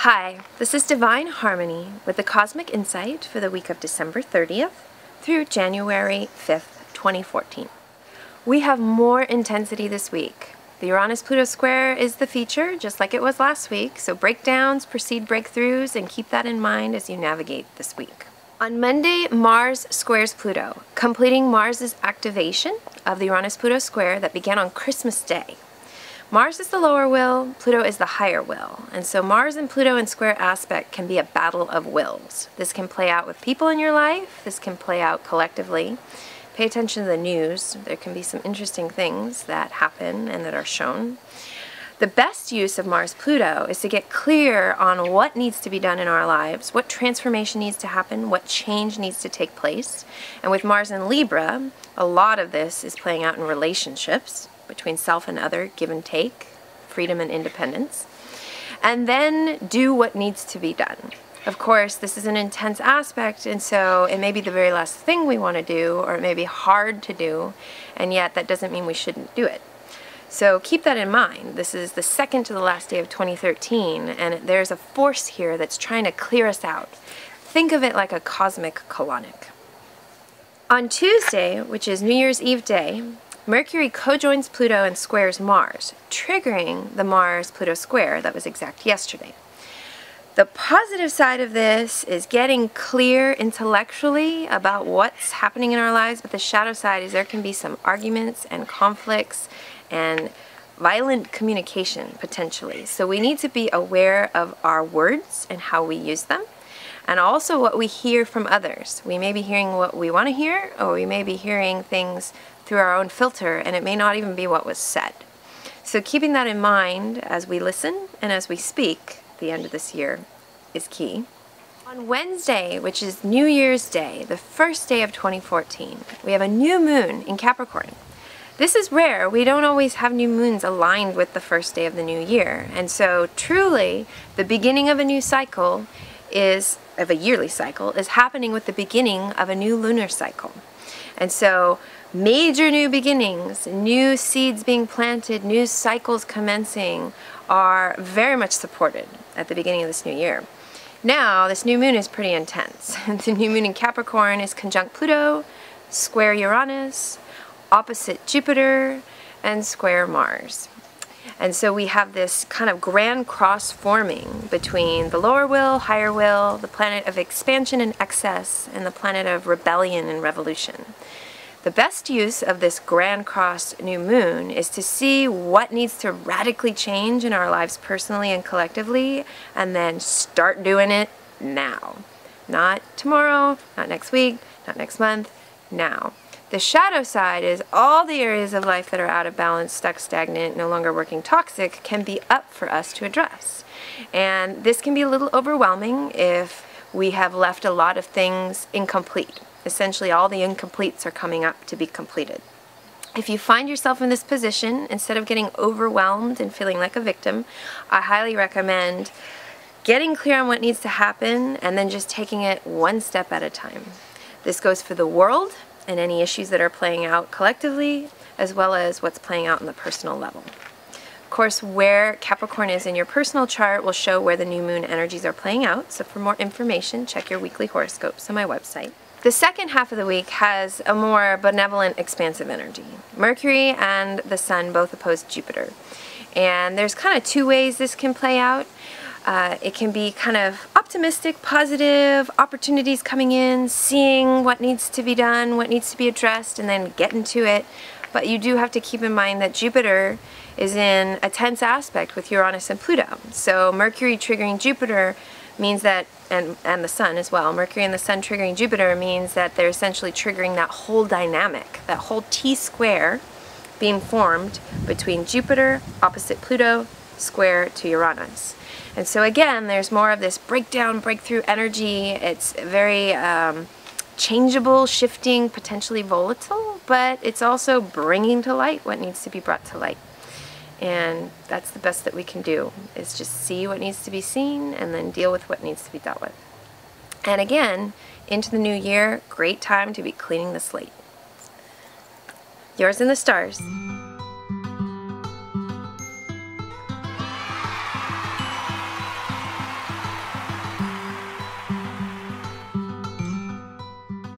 Hi, this is Divine Harmony with the Cosmic Insight for the week of December 30th through January 5th, 2014. We have more intensity this week. The Uranus-Pluto square is the feature, just like it was last week, so breakdowns precede breakthroughs, and keep that in mind as you navigate this week. On Monday, Mars squares Pluto, completing Mars's activation of the Uranus-Pluto square that began on Christmas Day. Mars is the lower will, Pluto is the higher will, and so Mars and Pluto in square aspect can be a battle of wills. This can play out with people in your life, this can play out collectively. Pay attention to the news. There can be some interesting things that happen and that are shown. The best use of Mars-Pluto is to get clear on what needs to be done in our lives, what transformation needs to happen, what change needs to take place. And with Mars in Libra, a lot of this is playing out in relationships between self and other, give and take, freedom and independence. And then do what needs to be done. Of course, this is an intense aspect, and so it may be the very last thing we want to do, or it may be hard to do, and yet that doesn't mean we shouldn't do it. So keep that in mind. This is the second to the last day of 2013, and there's a force here that's trying to clear us out. Think of it like a cosmic colonic. On Tuesday, which is New Year's Eve day, Mercury co-joins Pluto and squares Mars, triggering the Mars-Pluto square that was exact yesterday. The positive side of this is getting clear intellectually about what's happening in our lives, but the shadow side is there can be some arguments and conflicts and violent communication potentially. So we need to be aware of our words and how we use them, and also what we hear from others. We may be hearing what we want to hear, or we may be hearing things through our own filter, and it may not even be what was said. So keeping that in mind as we listen and as we speak at the end of this year is key. On Wednesday, which is New Year's Day, the first day of 2014, we have a new moon in Capricorn. This is rare. We don't always have new moons aligned with the first day of the new year. And so truly, the beginning of a new cycle of a yearly cycle is happening with the beginning of a new lunar cycle. And so major new beginnings, new seeds being planted, new cycles commencing are very much supported at the beginning of this new year. Now, this new moon is pretty intense. The new moon in Capricorn is conjunct Pluto, square Uranus, opposite Jupiter, and square Mars. And so we have this kind of grand cross forming between the lower will, higher will, the planet of expansion and excess, and the planet of rebellion and revolution. The best use of this grand cross new moon is to see what needs to radically change in our lives personally and collectively, and then start doing it now. Not tomorrow, not next week, not next month, now. The shadow side is all the areas of life that are out of balance, stuck, stagnant, no longer working, toxic, can be up for us to address. And this can be a little overwhelming if we have left a lot of things incomplete. Essentially, all the incompletes are coming up to be completed. If you find yourself in this position, instead of getting overwhelmed and feeling like a victim, I highly recommend getting clear on what needs to happen and then just taking it one step at a time. This goes for the world and any issues that are playing out collectively, as well as what's playing out on the personal level. Of course, where Capricorn is in your personal chart will show where the new moon energies are playing out, so for more information, check your weekly horoscopes on my website. The second half of the week has a more benevolent, expansive energy. Mercury and the Sun both oppose Jupiter. And there's kind of two ways this can play out. It can be kind of optimistic, positive, opportunities coming in, seeing what needs to be done, what needs to be addressed, and then getting to it. But you do have to keep in mind that Jupiter is in a tense aspect with Uranus and Pluto. So Mercury triggering Jupiter means that, and the Sun as well, Mercury and the Sun triggering Jupiter means that they're essentially triggering that whole dynamic, that whole T-square being formed between Jupiter, opposite Pluto, square to Uranus. And so again, there's more of this breakdown, breakthrough energy. It's very changeable, shifting, potentially volatile, but it's also bringing to light what needs to be brought to light. And that's the best that we can do, is just see what needs to be seen and then deal with what needs to be dealt with. And again, into the new year, great time to be cleaning the slate. Yours in the stars.